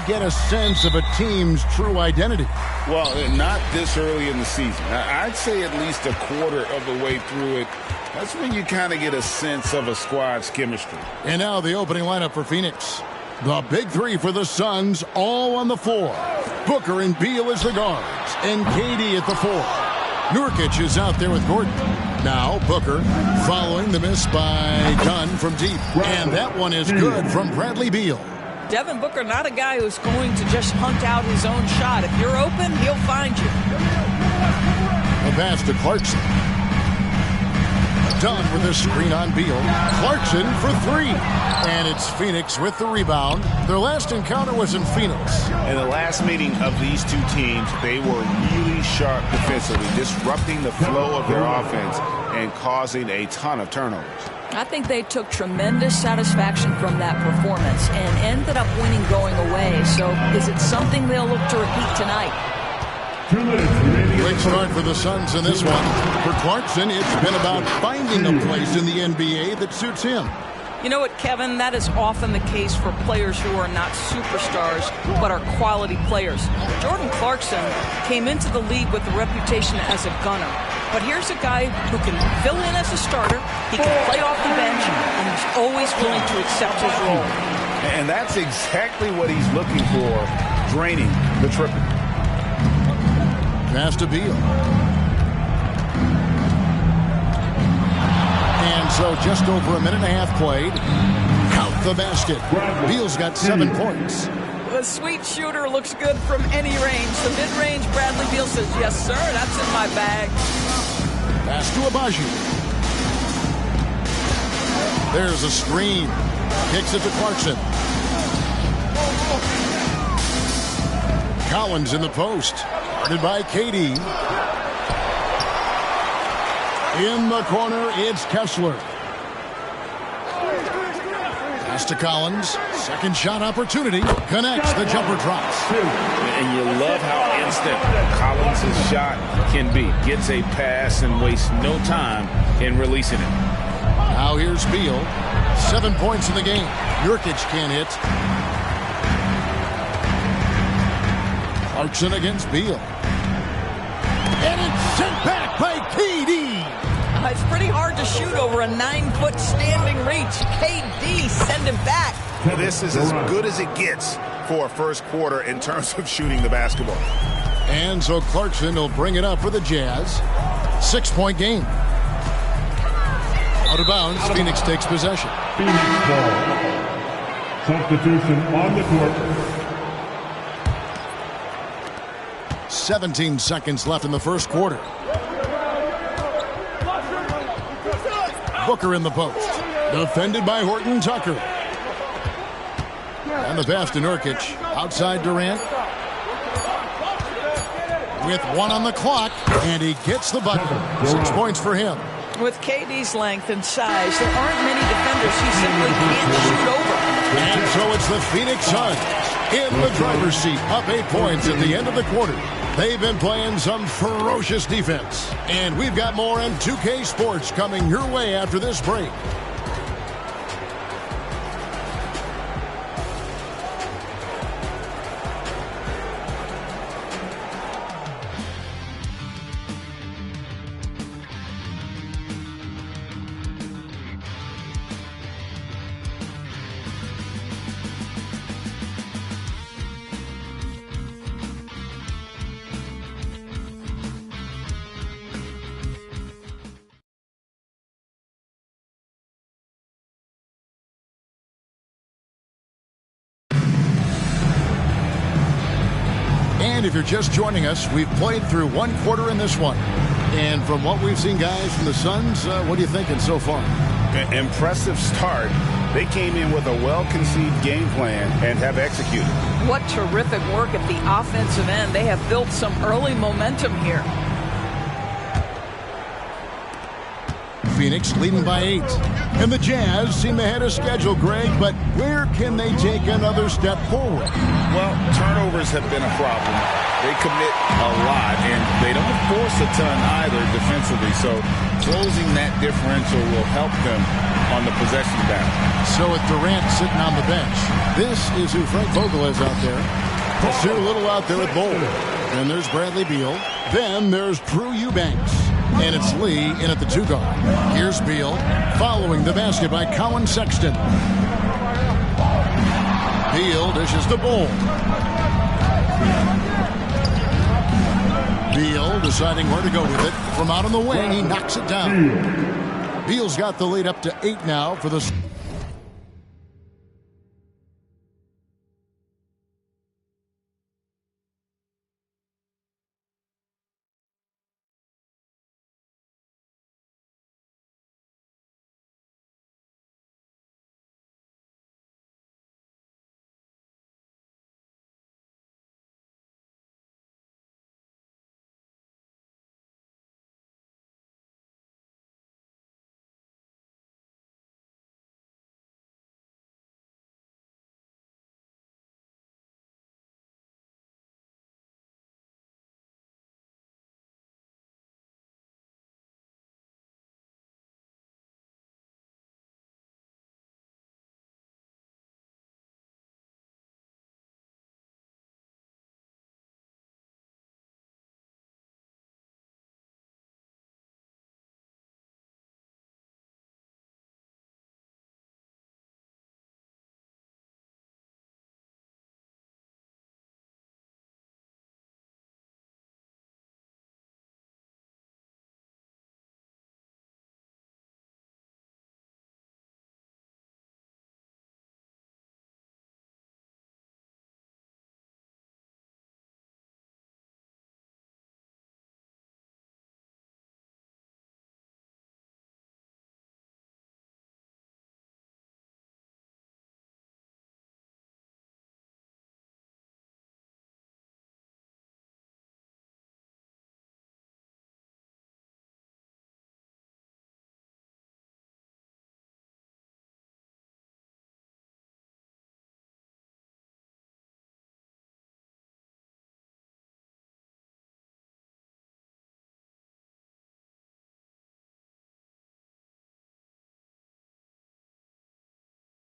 get a sense of a team's true identity? Well, not this early in the season. I'd say at least a quarter of the way through it. That's when you kind of get a sense of a squad's chemistry. And now the opening lineup for Phoenix. The big three for the Suns, all on the floor. Booker and Beal as the guards, and KD at the 4. Nurkic is out there with Gordon. Now Booker following the miss by Dunn from deep. And that one is good from Bradley Beal. Devin Booker, not a guy who's going to just hunt out his own shot. If you're open, he'll find you. A pass to Clarkson. Dunn with a screen on Beal. Clarkson for 3. And it's Phoenix with the rebound. Their last encounter was in Phoenix. In the last meeting of these two teams, they were really sharp defensively, disrupting the flow of their offense and causing a ton of turnovers. I think they took tremendous satisfaction from that performance and ended up winning going away. So is it something they'll look to repeat tonight? Great start for the Suns in this one. For Clarkson, it's been about finding a place in the NBA that suits him. You know what, Kevin? That is often the case for players who are not superstars, but are quality players. Jordan Clarkson came into the league with a reputation as a gunner. But here's a guy who can fill in as a starter, he can play off the bench, and he's always willing to accept his role. And that's exactly what he's looking for, draining the triple. Pass to Beal. And so just over a minute and a half played. Count the basket. Beal's got 7 points. The sweet shooter looks good from any range. The mid-range, Bradley Beal says, yes, sir, that's in my bag. Pass to Abaji. There's a screen. Kicks it to Clarkson. Collins in the post. Guarded by KD. In the corner, it's Kessler. Pass to Collins. Second shot opportunity. Connects. The jumper drops. And you love how instant Collins' shot can be. Gets a pass and wastes no time in releasing it. Now here's Beal. 7 points in the game. Nurkic can't hit. Clarkson against Beal. And it's sent back by KD. It's pretty hard to shoot over a 9-foot standing reach. KD send him back. This is as good as it gets for a first quarter in terms of shooting the basketball. And so Clarkson will bring it up for the Jazz. 6-point game. Out of bounds, Phoenix takes possession. Phoenix ball. Substitution on the court. 17 seconds left in the first quarter. Booker in the post. Defended by Horton Tucker. And the pass to Nurkic. Outside Durant. With 1 on the clock. And he gets the bucket. 6 points for him. With KD's length and size, there aren't many defenders he simply can't shoot over. And so it's the Phoenix Suns in the driver's seat. Up 8 points at the end of the quarter. They've been playing some ferocious defense. And we've got more on 2K Sports coming your way after this break. And if you're just joining us, we've played through 1 quarter in this one. And from what we've seen, guys, from the Suns, what are you thinking so far? Impressive start. They came in with a well-conceived game plan and have executed. What terrific work at the offensive end. They have built some early momentum here. Phoenix leading by 8. And the Jazz seem ahead of schedule, Greg, but where can they take another step forward? Well, turnovers have been a problem. They commit a lot, and they don't force a ton either defensively. So closing that differential will help them on the possession battle. So with Durant sitting on the bench, this is who Frank Vogel is out there. Sue Little out there with Bowl. Then there's Bradley Beal. Then there's Drew Eubanks. And it's Lee in at the 2 guard. Here's Beal following the basket by Colin Sexton. Beal dishes the Bowl. Beal deciding where to go with it. From out on the wing, he knocks it down. Beal's got the lead up to 8 now for the...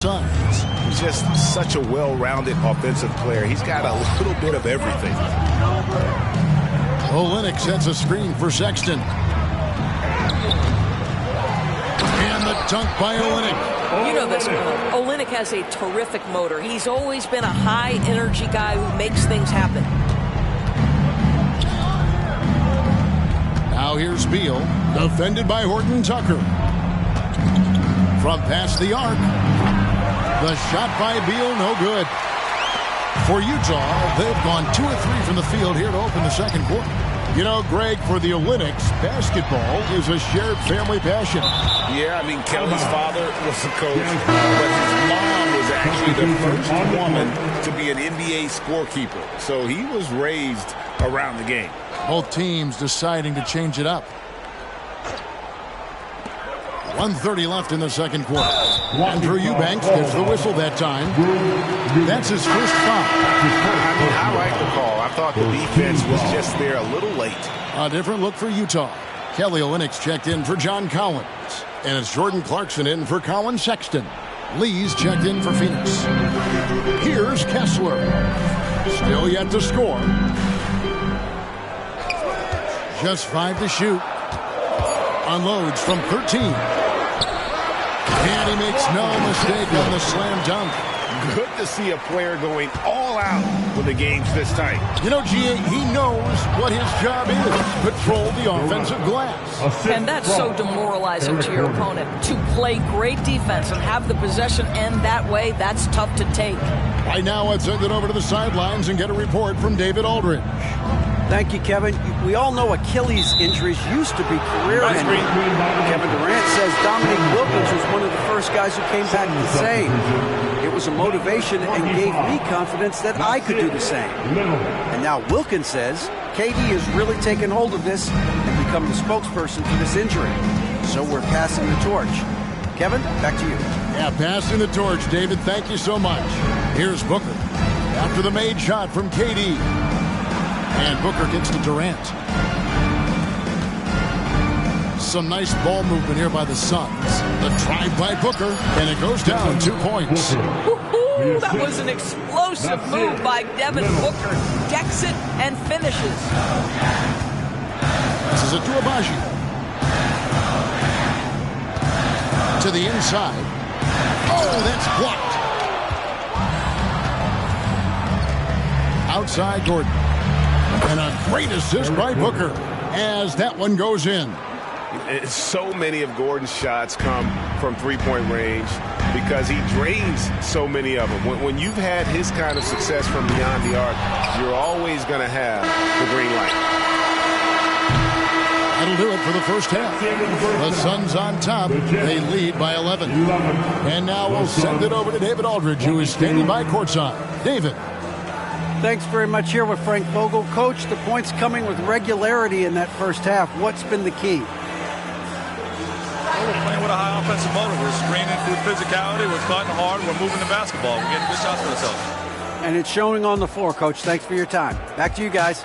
Suns. He's just such a well-rounded offensive player. He's got a little bit of everything. Olynyk sets a screen for Sexton. And the dunk by Olynyk. You know this, Olynyk has a terrific motor. He's always been a high-energy guy who makes things happen. Now here's Beal, defended by Horton Tucker. From past the arc. The shot by Beal, no good. For Utah, they've gone 2 of 3 from the field here to open the second quarter. You know, Greg, for the Olynyks, basketball is a shared family passion. Yeah, I mean, Kelly's father was a coach, but his mom was actually the first woman to be an NBA scorekeeper. So he was raised around the game. Both teams deciding to change it up. 1:30 left in the second quarter. Drew Eubanks gives the whistle that time. That's his first foul. I like the call. I thought the defense was just there a little late. A different look for Utah. Kelly Olynyk's checked in for John Collins. And it's Jordan Clarkson in for Colin Sexton. Lee's checked in for Phoenix. Here's Kessler. Still yet to score. Just 5 to shoot. Unloads from 13. And he makes no mistake on the slam dunk. Good to see a player going all out when the game's this tight. You know, G.A., he knows what his job is. Control the offensive glass. And that's so demoralizing to your opponent. To play great defense and have the possession end that way, that's tough to take. Right now, let's send it over to the sidelines and get a report from David Aldridge. Thank you, Kevin. We all know Achilles injuries used to be career-ending. Kevin Durant says Dominique Wilkins was one of the first guys who came back the same. It was a motivation and gave me confidence that I could do the same. And now Wilkins says KD has really taken hold of this and become the spokesperson for this injury. So we're passing the torch. Kevin, back to you. Yeah, passing the torch, David. Thank you so much. Here's Booker after the made shot from KD. And Booker gets to Durant. Some nice ball movement here by the Suns. The drive by Booker, and it goes down 2 points. Woo-hoo, that was an explosive move by Devin Booker. Decks it and finishes. This is it to Agbaji. To the inside. Oh, that's blocked. Outside Gordon. And a great assist by Booker as that one goes in. So many of Gordon's shots come from three-point range because he drains so many of them. When you've had his kind of success from beyond the arc, you're always going to have the green light. That'll do it for the first half. The Suns on top. They lead by 11. And now we'll send it over to David Aldridge, who is standing by courtside. David. Thanks very much. Here with Frank Vogel. Coach, the points coming with regularity in that first half. What's been the key? We're playing with a high offensive motor. We're screening through physicality. We're cutting hard. We're moving the basketball. We're getting good shots for ourselves. And it's showing on the floor, Coach. Thanks for your time. Back to you guys.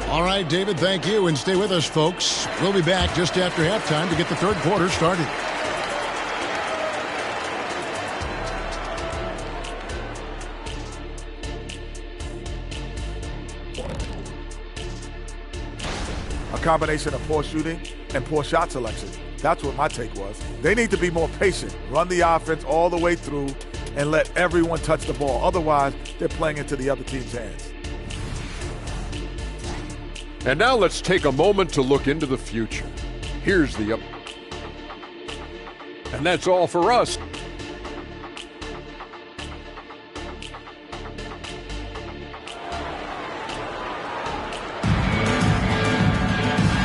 All right, David, thank you. And stay with us, folks. We'll be back just after halftime to get the third quarter started. A combination of poor shooting and poor shot selection. That's what my take was. They need to be more patient, run the offense all the way through, and let everyone touch the ball. Otherwise, they're playing into the other team's hands. And now let's take a moment to look into the future. Here's the and that's all for us.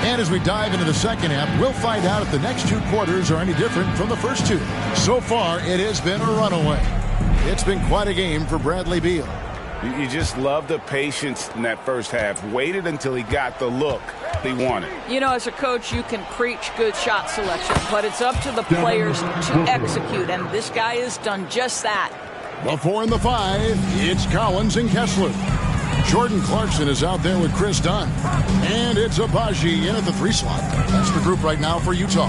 And as we dive into the second half, we'll find out if the next two quarters are any different from the first two. So far, it has been a runaway. It's been quite a game for Bradley Beal. You just love the patience in that first half. Waited until he got the look he wanted. You know, as a coach, you can preach good shot selection, but it's up to the players to execute, and this guy has done just that. The 4 and the 5, it's Collins and Kessler. Jordan Clarkson is out there with Chris Dunn. And it's Agbaji in at the 3 slot. That's the group right now for Utah.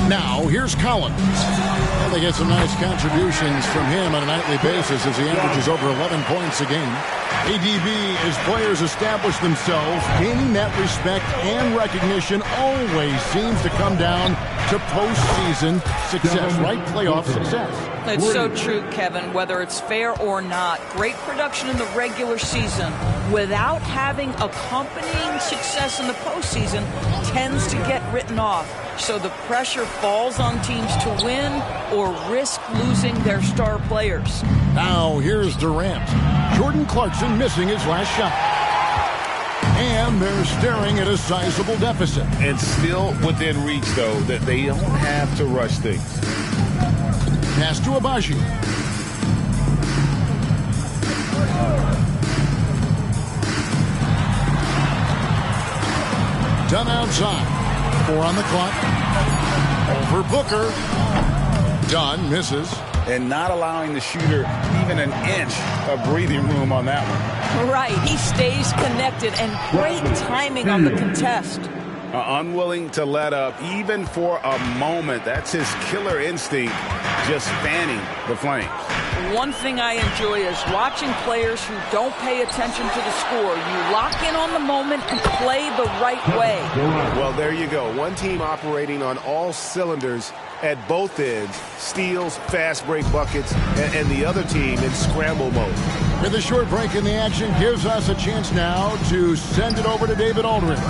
Now, here's Collins. And they get some nice contributions from him on a nightly basis as he averages over 11 points a game. ADB, as players establish themselves, gaining that respect and recognition always seems to come down to postseason success, right? Playoff success. It's so true, Kevin, whether it's fair or not. Great production in the regular season without having accompanying success in the postseason tends to get written off. So the pressure falls on teams to win or risk losing their star players. Now here's Durant. Jordan Clarkson missing his last shot. And they're staring at a sizable deficit. And still within reach, though, that they don't have to rush things. Pass to Agbaji. Done outside. 4 on the clock. Over Booker. Dunn misses. And not allowing the shooter even an inch of breathing room on that one. Right. He stays connected, and great timing on the contest. Unwilling to let up even for a moment. That's his killer instinct, just fanning the flames. One thing I enjoy is watching players who don't pay attention to the score. You lock in on the moment and play the right way. Well, there you go. One team operating on all cylinders at both ends. Steals, fast break buckets, and the other team in scramble mode. With a short break in the action gives us a chance now to send it over to David Aldridge.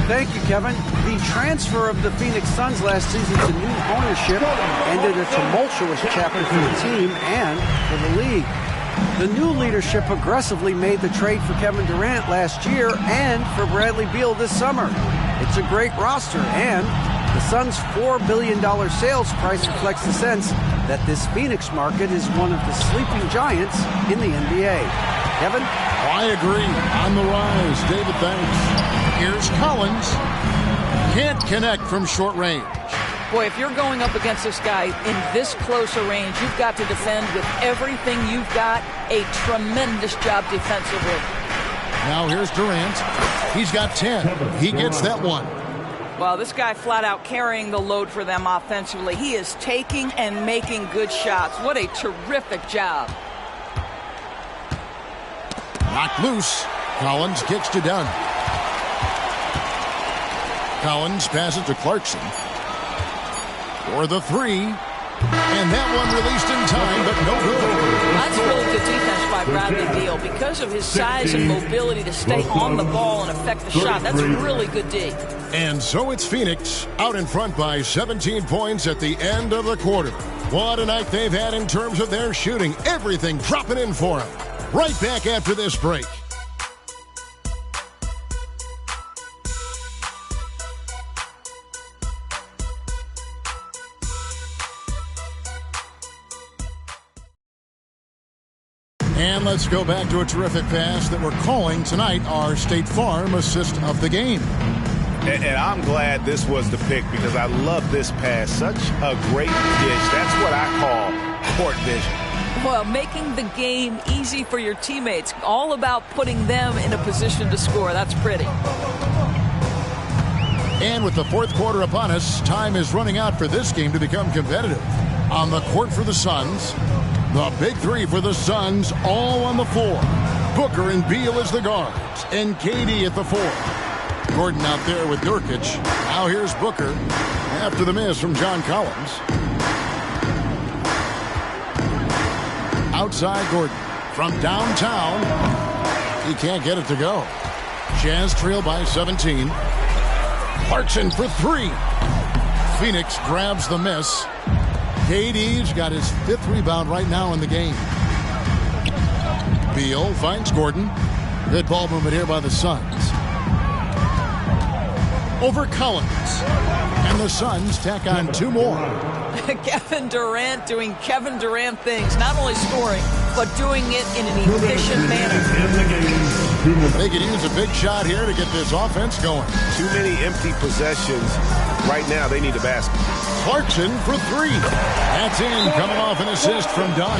Thank you, Kevin. The transfer of the Phoenix Suns last season to new ownership ended a tumultuous chapter for the team and for the league. The new leadership aggressively made the trade for Kevin Durant last year and for Bradley Beal this summer. It's a great roster, and the Suns' $4 billion sales price reflects the sense that this Phoenix market is one of the sleeping giants in the NBA. Kevin? I agree. On the rise. David, thanks. Here's Collins. Can't connect from short range. Boy, if you're going up against this guy in this close a range, you've got to defend with everything you've got. A tremendous job defensively. Now here's Durant. He's got 10. He gets that one. Well, this guy flat out carrying the load for them offensively. He is taking and making good shots. What a terrific job. Knocked loose. Collins kicks to Dunn. Collins passes to Clarkson. For the three. And that one released in time, but no good. That's really good defense by Bradley Beal. Because of his size and mobility to stay on the ball and affect the shot, that's really good D. And so it's Phoenix out in front by 17 points at the end of the quarter. What a night they've had in terms of their shooting. Everything dropping in for them. Right back after this break. And let's go back to a terrific pass that we're calling tonight our State Farm assist of the game. And I'm glad this was the pick because I love this pass. Such a great dish. That's what I call court vision. Well, making the game easy for your teammates. All about putting them in a position to score. That's pretty. And with the fourth quarter upon us, time is running out for this game to become competitive. On the court for the Suns, the big three for the Suns, all on the floor. Booker and Beal as the guards, and KD at the four. Gordon out there with Nurkic. Now here's Booker after the miss from John Collins. Outside Gordon from downtown. He can't get it to go. Jazz trail by 17. Clarkson for three. Phoenix grabs the miss. KD's got his fifth rebound right now in the game. Beal finds Gordon. Good ball movement here by the Suns. Over Collins. And the Suns tack on two more. Kevin Durant doing Kevin Durant things. Not only scoring, but doing it in an efficient manner. They could use a big shot here to get this offense going. Too many empty possessions. Right now, they need a basket. Clarkson for three. That's in, coming off an assist from Dunn.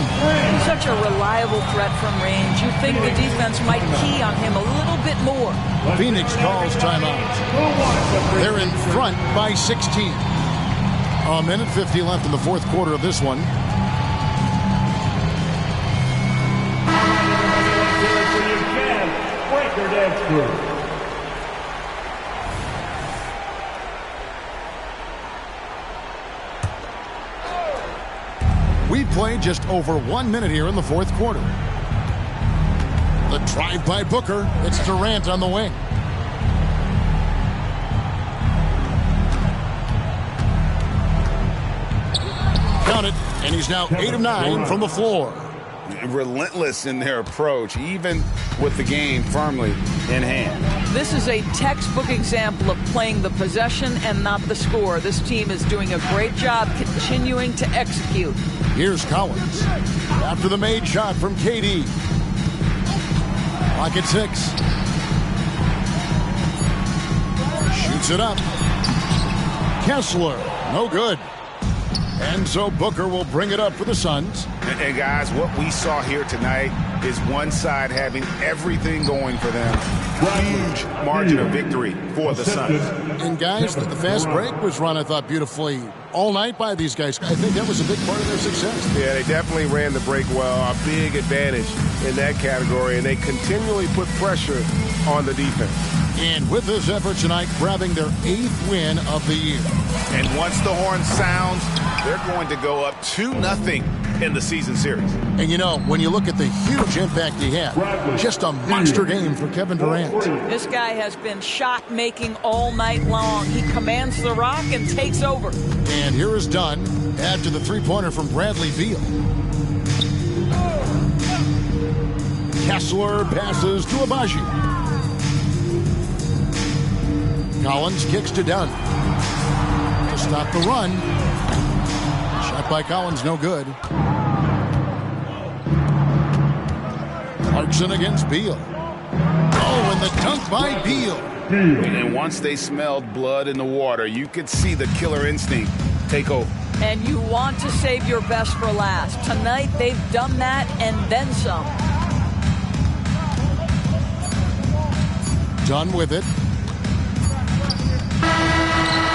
He's such a reliable threat from range. You think the defense might key on him a little bit more. Phoenix calls timeout. They're in front by 16. A minute 50 left in the fourth quarter of this one. We played just over 1 minute here in the fourth quarter. The drive by Booker. It's Durant on the wing. Count it, and he's now 8 of 9 from the floor. Relentless in their approach, even with the game firmly in hand. This is a textbook example of playing the possession and not the score. This team is doing a great job continuing to execute. Here's Collins after the made shot from KD. Clock at 6. Shoots it up. Kessler, no good. And so Booker will bring it up for the Suns. And guys, what we saw here tonight is one side having everything going for them. Huge margin of victory for the Suns. And guys, the fast break was run, I thought, beautifully all night by these guys. I think that was a big part of their success. Yeah, they definitely ran the break well. A big advantage in that category, and they continually put pressure on the defense. And with this effort tonight, grabbing their 8th win of the year. And once the horn sounds, they're going to go up 2-0 in the season series. And you know, when you look at the huge impact he had, just a monster game for Kevin Durant. This guy has been shot making all night long. He commands the rock and takes over. And here is Dunn. Add to the three-pointer from Bradley Beal. Kessler passes to Abaji. Collins kicks to Dunn to stop the run. Shot by Collins, no good. Clarkson against Beal. Oh, and the dunk by Beal. And once they smelled blood in the water, you could see the killer instinct take over. And you want to save your best for last. Tonight, they've done that and then some. Done with it.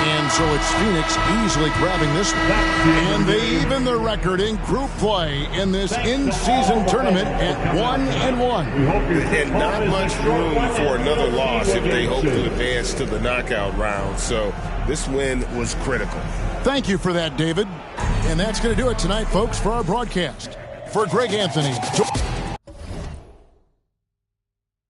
And so it's Phoenix easily grabbing this one. And they even the record in group play in this in-season tournament at 1-1. And not much room for another loss if they hope to advance to the knockout round. So this win was critical. Thank you for that, David. And that's going to do it tonight, folks, for our broadcast. For Greg Anthony.